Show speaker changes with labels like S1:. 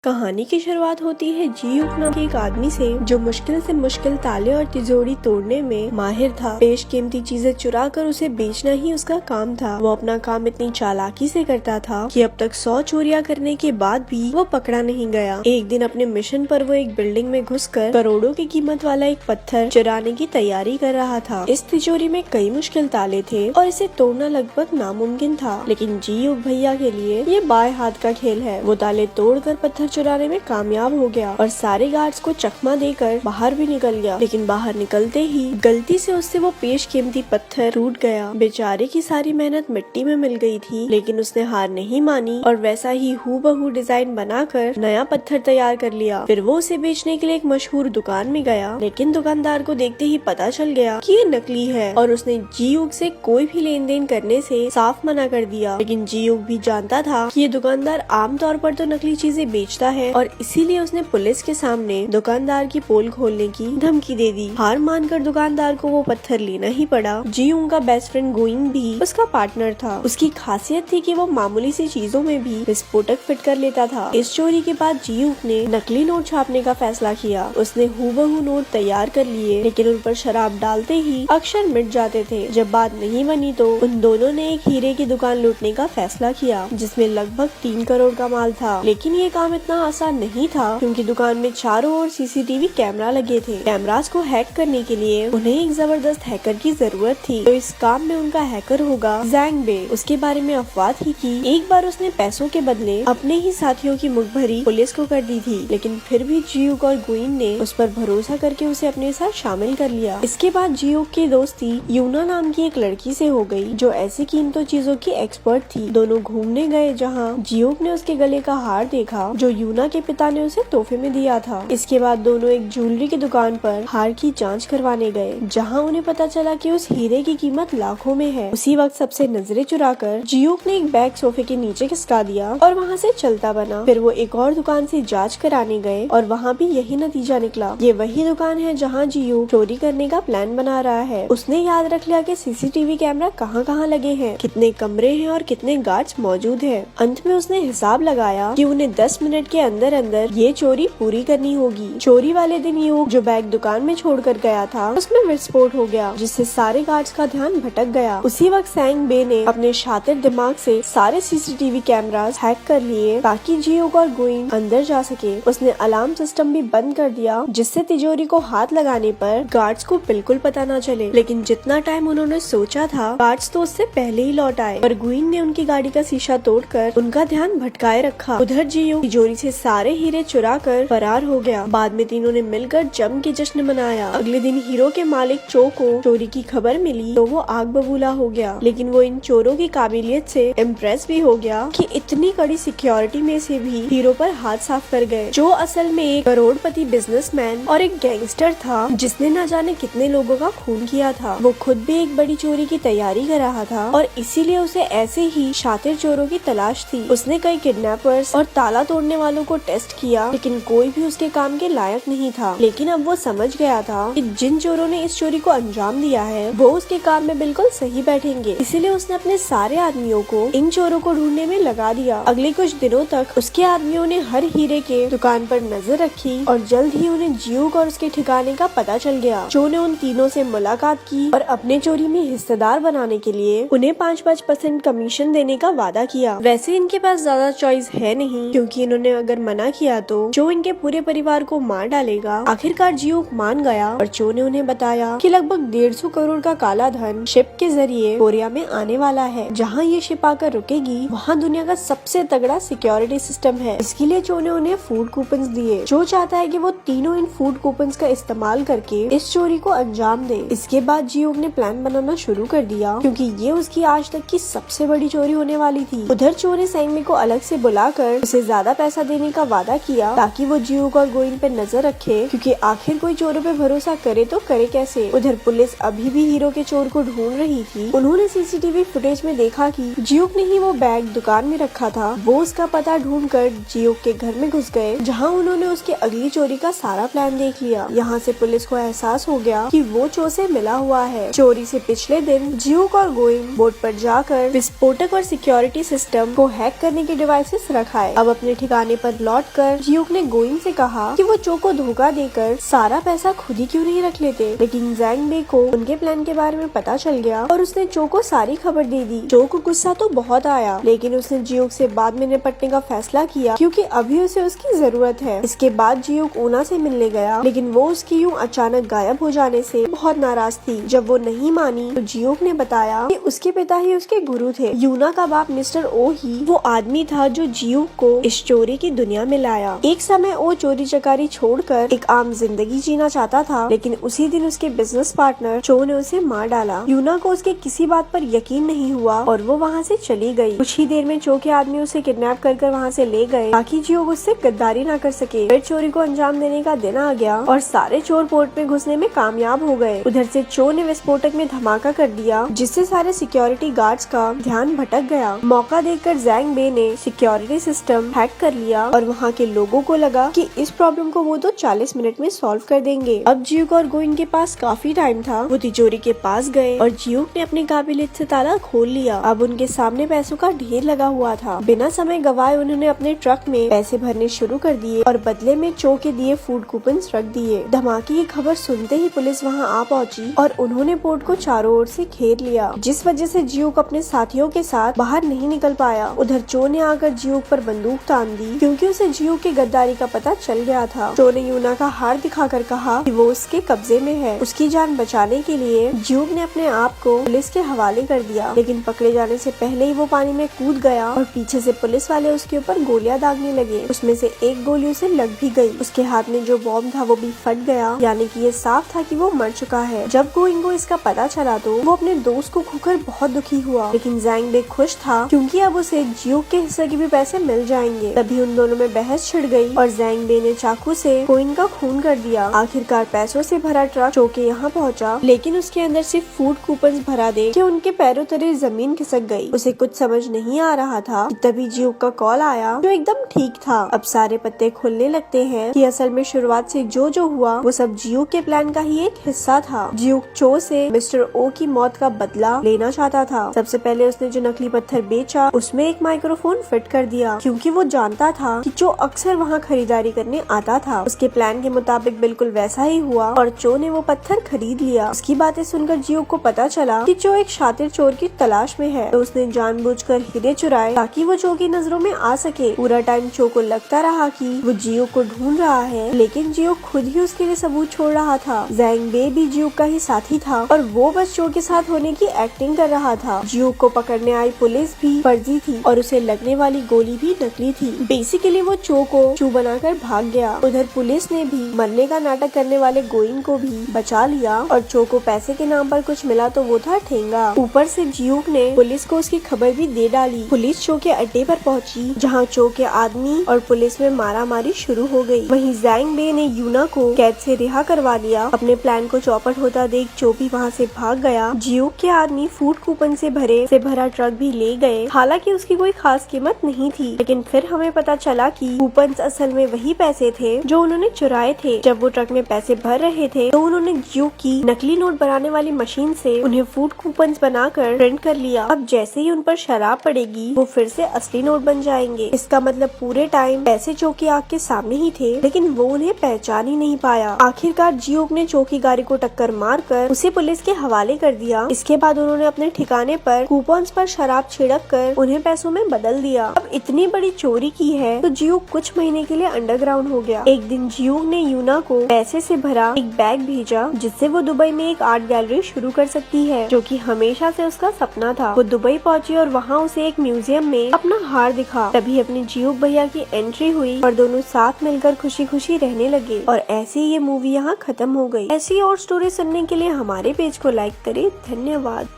S1: कहानी की शुरुआत होती है जीयूक नाम के एक आदमी से जो मुश्किल से मुश्किल ताले और तिजोरी तोड़ने में माहिर था। बेशकीमती चीजें चुरा कर उसे बेचना ही उसका काम था। वो अपना काम इतनी चालाकी से करता था कि अब तक 100 चोरियां करने के बाद भी वो पकड़ा नहीं गया। एक दिन अपने मिशन पर वो एक बिल्डिंग में घुसकर करोड़ों की कीमत वाला एक पत्थर चुराने की तैयारी कर रहा था। इस तिजोरी में कई मुश्किल ताले थे और इसे तोड़ना लगभग नामुमकिन था, लेकिन जीयूक भैया के लिए ये बाएं हाथ का खेल है। वो ताले तोड़कर पत्थर चुराने में कामयाब हो गया और सारे गार्ड्स को चकमा देकर बाहर भी निकल गया। लेकिन बाहर निकलते ही गलती से उससे वो पेशकीमती पत्थर टूट गया। बेचारे की सारी मेहनत मिट्टी में मिल गई थी, लेकिन उसने हार नहीं मानी और वैसा ही हूबहू डिजाइन बनाकर नया पत्थर तैयार कर लिया। फिर वो उसे बेचने के लिए एक मशहूर दुकान में गया, लेकिन दुकानदार को देखते ही पता चल गया कि ये नकली है और उसने जीयूक से कोई भी लेन देन करने से साफ मना कर दिया। लेकिन जीयूक भी जानता था कि ये दुकानदार आमतौर पर तो नकली चीजें बेचता है और इसीलिए उसने पुलिस के सामने दुकानदार की पोल खोलने की धमकी दे दी। हार मानकर दुकानदार को वो पत्थर लेना ही पड़ा। जीयूक का बेस्ट फ्रेंड गोइंग भी उसका पार्टनर था। उसकी खासियत थी कि वो मामूली सी चीजों में भी विस्फोटक फिट कर लेता था। इस चोरी के बाद जीयूक ने नकली नोट छापने का फैसला किया। उसने हूबहू नोट तैयार कर लिए, लेकिन उन पर शराब डालते ही अक्षर मिट जाते थे। जब बात नहीं बनी तो उन दोनों ने एक हीरे की दुकान लूटने का फैसला किया, जिसमें लगभग 3 करोड़ का माल था। लेकिन ये काम इतना आसान नहीं था, क्योंकि दुकान में चारों ओर सीसीटीवी कैमरा लगे थे। कैमरास को हैक करने के लिए उन्हें एक जबरदस्त हैकर की जरूरत थी। तो इस काम में उनका हैकर होगा जैंग बे। उसके बारे में अफवाह थी कि एक बार उसने पैसों के बदले अपने ही साथियों की मुखभरी पुलिस को कर दी थी, लेकिन फिर भी जीयूक और गुइन ने उस पर भरोसा करके उसे अपने साथ शामिल कर लिया। इसके बाद जीयूक की दोस्ती यूना नाम की एक लड़की से हो गई, जो ऐसी कीमती चीजों की एक्सपर्ट थी। दोनों घूमने गए, जहाँ जीयूक ने उसके गले का हार देखा जो यूना के पिता ने उसे तोहफे में दिया था। इसके बाद दोनों एक ज्वेलरी की दुकान पर हार की जांच करवाने गए, जहां उन्हें पता चला कि उस हीरे की कीमत लाखों में है। उसी वक्त सबसे नजरें चुराकर जीयूक ने एक बैग सोफे के नीचे खिसका दिया और वहां से चलता बना। फिर वो एक और दुकान से जांच कराने गए और वहां भी यही नतीजा निकला। ये वही दुकान है जहां जीयूक चोरी करने का प्लान बना रहा है। उसने याद रख लिया कि सीसीटीवी कैमरा कहाँ लगे हैं, कितने कमरे हैं और कितने गार्ड्स मौजूद है। अंत में उसने हिसाब लगाया कि उन्हें 10 मिनट के अंदर ये चोरी पूरी करनी होगी। चोरी वाले दिन यूक जो बैग दुकान में छोड़कर गया था, उसमें विस्फोट हो गया, जिससे सारे गार्ड्स का ध्यान भटक गया। उसी वक्त सैंग बे ने अपने शातिर दिमाग से सारे सीसीटीवी कैमरास हैक कर लिए ताकि जीयूक और गुइन अंदर जा सके। उसने अलार्म सिस्टम भी बंद कर दिया, जिससे तिजोरी को हाथ लगाने पर गार्ड्स को बिल्कुल पता न चले। लेकिन जितना टाइम उन्होंने सोचा था, गार्ड्स तो उससे पहले ही लौट आए और गुइन ने उनकी गाड़ी का शीशा तोड़कर उनका ध्यान भटकाए रखा। उधर जीयूक तिजोरी से सारे हीरे चुरा कर फरार हो गया। बाद में तीनों ने मिलकर जम के जश्न मनाया। अगले दिन हीरो के मालिक चो को चोरी की खबर मिली तो वो आग बबूला हो गया, लेकिन वो इन चोरों की काबिलियत से इम्प्रेस भी हो गया कि इतनी कड़ी सिक्योरिटी में से भी हीरो पर हाथ साफ कर गए। जो असल में एक करोड़पति बिजनेसमैन और एक गैंगस्टर था, जिसने न जाने कितने लोगों का खून किया था। वो खुद भी एक बड़ी चोरी की तैयारी कर रहा था और इसीलिए उसे ऐसे ही शातिर चोरों की तलाश थी। उसने कई किडनैपर्स और ताला तोड़ने वालों को टेस्ट किया, लेकिन कोई भी उसके काम के लायक नहीं था। लेकिन अब वो समझ गया था कि जिन चोरों ने इस चोरी को अंजाम दिया है, वो उसके काम में बिल्कुल सही बैठेंगे। इसीलिए उसने अपने सारे आदमियों को इन चोरों को ढूंढने में लगा दिया। अगले कुछ दिनों तक उसके आदमियों ने हर हीरे के दुकान पर नजर रखी और जल्द ही उन्हें जीयूक और उसके ठिकाने का पता चल गया। चो ने उन तीनों से मुलाकात की और अपने चोरी में हिस्सेदार बनाने के लिए उन्हें 5% कमीशन देने का वादा किया। वैसे इनके पास ज्यादा चॉइस है नहीं, क्योंकि इन्होंने अगर मना किया तो चो इनके पूरे परिवार को मार डालेगा। आखिरकार जीयूक मान गया और चो ने उन्हें बताया कि लगभग 150 करोड़ का काला धन शिप के जरिए कोरिया में आने वाला है। जहाँ ये शिप आकर रुकेगी, वहाँ दुनिया का सबसे तगड़ा सिक्योरिटी सिस्टम है। इसके लिए चो ने उन्हें फूड कूपन्स दिए। चो चाहता है कि वो तीनों इन फूड कूपन्स का इस्तेमाल करके इस चोरी को अंजाम दे। इसके बाद जीयूक ने प्लान बनाना शुरू कर दिया, क्योंकि ये उसकी आज तक की सबसे बड़ी चोरी होने वाली थी। उधर चो ने सैंग बे को अलग से बुलाकर उसे ज्यादा पैसा देने का वादा किया ताकि वो जीयूक और गुइन पे नजर रखे, क्योंकि आखिर कोई चोरों पे भरोसा करे तो करे कैसे। उधर पुलिस अभी भी हीरो के चोर को ढूंढ रही थी। उन्होंने सीसीटीवी फुटेज में देखा कि जीयूक ने ही वो बैग दुकान में रखा था। वो उसका पता ढूंढकर जीयूक के घर में घुस गए, जहाँ उन्होंने उसकी अगली चोरी का सारा प्लान देख लिया। यहाँ से पुलिस को एहसास हो गया कि वो चोर से मिला हुआ है। चोरी से पिछले दिन जीयूक और गुइन बोट पर जाकर विस्फोटक और सिक्योरिटी सिस्टम को हैक करने के डिवाइसेस रखाए। अब अपने ठिकाने ठिकाने पर लौटकर जियूक ने गोइंग से कहा कि वो चो को धोखा देकर सारा पैसा खुद ही क्यों नहीं रख लेते, लेकिन जैंग बे को उनके प्लान के बारे में पता चल गया और उसने चो को सारी खबर दे दी। चो को गुस्सा तो बहुत आया, लेकिन उसने जियूक से बाद में निपटने का फैसला किया क्योंकि अभी उसे उसकी जरूरत है। इसके बाद जियूक ऊना से मिलने गया, लेकिन वो उसकी यूं अचानक गायब हो जाने से बहुत नाराज थी। जब वो नहीं मानी तो जियूक ने बताया कि उसके पिता ही उसके गुरु थे। यूना का बाप मिस्टर ओ ही वो आदमी था जो जियूक को इस चोरी की दुनिया में लाया। एक समय ओ चोरी चकारी छोड़कर एक आम जिंदगी जीना चाहता था, लेकिन उसी दिन उसके बिजनेस पार्टनर चो ने उसे मार डाला। यूना को उसके किसी बात पर यकीन नहीं हुआ और वो वहाँ से चली गई। कुछ ही देर में चो के आदमी उसे किडनैप कर वहाँ से ले गए ताकि जियूक उससे गद्दारी ना कर सके। फिर चोरी को अंजाम देने का दिन आ गया और सारे चोर पोर्ट में घुसने में कामयाब हो गए। उधर से चो ने विस्फोटक में धमाका कर दिया, जिससे सारे सिक्योरिटी गार्ड्स का ध्यान भटक गया। मौका देखकर जैंग बे ने सिक्योरिटी सिस्टम हैक कर लिया और वहाँ के लोगों को लगा कि इस प्रॉब्लम को वो तो 40 मिनट में सॉल्व कर देंगे। अब जियूक और गोइंग के पास काफी टाइम था। वो तिजोरी के पास गए और जियूक ने अपनी काबिलियत से ताला खोल लिया। अब उनके सामने पैसों का ढेर लगा हुआ था। बिना समय गवाए उन्होंने अपने ट्रक में पैसे भरने शुरू कर दिए और बदले में चो के दिए फूड कूपन्स रख दिए। धमाके की खबर सुनते ही पुलिस वहां आ पहुंची और उन्होंने पोर्ट को चारों ओर से घेर लिया, जिस वजह से जियूक अपने साथियों के साथ बाहर नहीं निकल पाया। उधर चो ने आकर जियूक पर बंदूक तान दी क्योंकि उसे जियूक की गद्दारी का पता चल गया था। चो ने यूना का हार दिखाकर कहा कि वो उसके कब्जे में है। उसकी जान बचाने के लिए जियूक ने अपने आप को पुलिस के हवाले कर दिया, लेकिन पकड़े जाने से पहले ही वो पानी में कूद गया और पीछे से पुलिस वाले उसके ऊपर गोलियां दागने लगे। उसमें से एक गोली उसे लग भी गई। उसके हाथ में जो बॉम्ब था वो भी फट गया, यानी कि ये साफ था कि वो मर चुका है। जब गोइंग को इसका पता चला तो वो अपने दोस्त को खोकर बहुत दुखी हुआ, लेकिन जैंग बे खुश था क्योंकि अब उसे जियूक के हिस्से के भी पैसे मिल जाएंगे। तभी उन दोनों में बहस छिड़ गई और जैंग बे ने चाकू से गोइंग का खून कर दिया। आखिरकार पैसों से भरा ट्रक चो के यहाँ पहुँचा, लेकिन उसके अंदर सिर्फ फूड कूपन्स भरा दे कि उनके पैरों तले जमीन खिसक गई। उसे कुछ समझ नहीं आ रहा था कि तभी जियूक का कॉल आया जो एकदम ठीक था। अब सारे पत्ते खुलने लगते हैं कि असल में शुरुआत से जो हुआ वो सब जियूक के प्लान का ही एक हिस्सा था। जियूक चो से मिस्टर ओ की मौत का बदला लेना चाहता था। सबसे पहले उसने जो नकली पत्थर बेचा उसमें एक माइक्रोफोन फिट कर दिया क्योंकि वो जानता था कि चो अक्सर वहाँ खरीदारी करने आता था। उसके प्लान के मुताबिक बिल्कुल वैसा ही हुआ और चो ने वो पत्थर खरीद लिया। उसकी बातें सुनकर जियूक को पता चला कि चो एक शातिर चोर की तलाश में है, तो उसने जानबूझकर हीरे चुराए ताकि वो चो की नजरों में आ सके। पूरा टाइम चो को लगता रहा कि वो जियूक को ढूंढ रहा है, लेकिन जियूक खुद ही उसके लिए सबूत छोड़ रहा था। जैंग बे भी जियूक का ही साथी था और वो बस चो के साथ होने की एक्टिंग कर रहा था। जियूक को पकड़ने आई पुलिस भी फर्जी थी और उसे लगने वाली गोली भी नकली थी। बेसिकली वो चो को चू बनाकर भाग गया। उधर पुलिस ने भी मरने का नाटक करने वाले गोइंग को भी बचा लिया और चो को पैसे के नाम पर कुछ मिला तो वो था ठेंगा। ऊपर से जियूक ने पुलिस को उसकी खबर भी दे डाली। पुलिस चो के अड्डे पर पहुंची जहां चो के आदमी और पुलिस में मारामारी शुरू हो गई। वहीं जैंग बे ने यूना को कैद से रिहा करवा लिया। अपने प्लान को चौपट होता देख चो भी वहां से भाग गया। जियूक के आदमी फूड कूपन से भरा ट्रक भी ले गए। हालांकि उसकी कोई खास कीमत नहीं थी, लेकिन फिर हमें पता चला कि कूपन असल में वही पैसे थे जो उन्होंने चुराए थे। जब वो ट्रक में पैसे भर रहे थे तो उन्होंने जियूक की नकली नोट बनाने वाली मशीन से उन्हें फूड कूपन बनाकर प्रिंट कर लिया। अब जैसे ही उन पर शराब पड़ेगी वो फिर से असली नोट बन जाएंगे। इसका मतलब पूरे टाइम पैसे चो की आँख के सामने ही थे, लेकिन वो उन्हें पहचान ही नहीं पाया। आखिरकार जियूक ने चो की गाड़ी को टक्कर मारकर उसे पुलिस के हवाले कर दिया। इसके बाद उन्होंने अपने ठिकाने पर कूपन्स पर शराब छिड़क कर उन्हें पैसों में बदल दिया। अब इतनी बड़ी चोरी की है तो जियूक कुछ महीने के लिए अंडरग्राउंड हो गया। एक दिन जियूक ने यूना को पैसे से भरा एक बैग भेजा जिससे वो दुबई में एक आर्ट गैलरी शुरू कर सकती है, जो कि हमेशा से उसका सपना था। वो दुबई पहुंची और वहाँ उसे एक म्यूजियम में अपना हार दिखा। तभी अपने जियूक भैया की एंट्री हुई और दोनों साथ मिलकर खुशी खुशी रहने लगे। और ऐसे ही ये मूवी यहाँ खत्म हो गई। ऐसी और स्टोरी सुनने के लिए हमारे पेज को लाइक करें। धन्यवाद।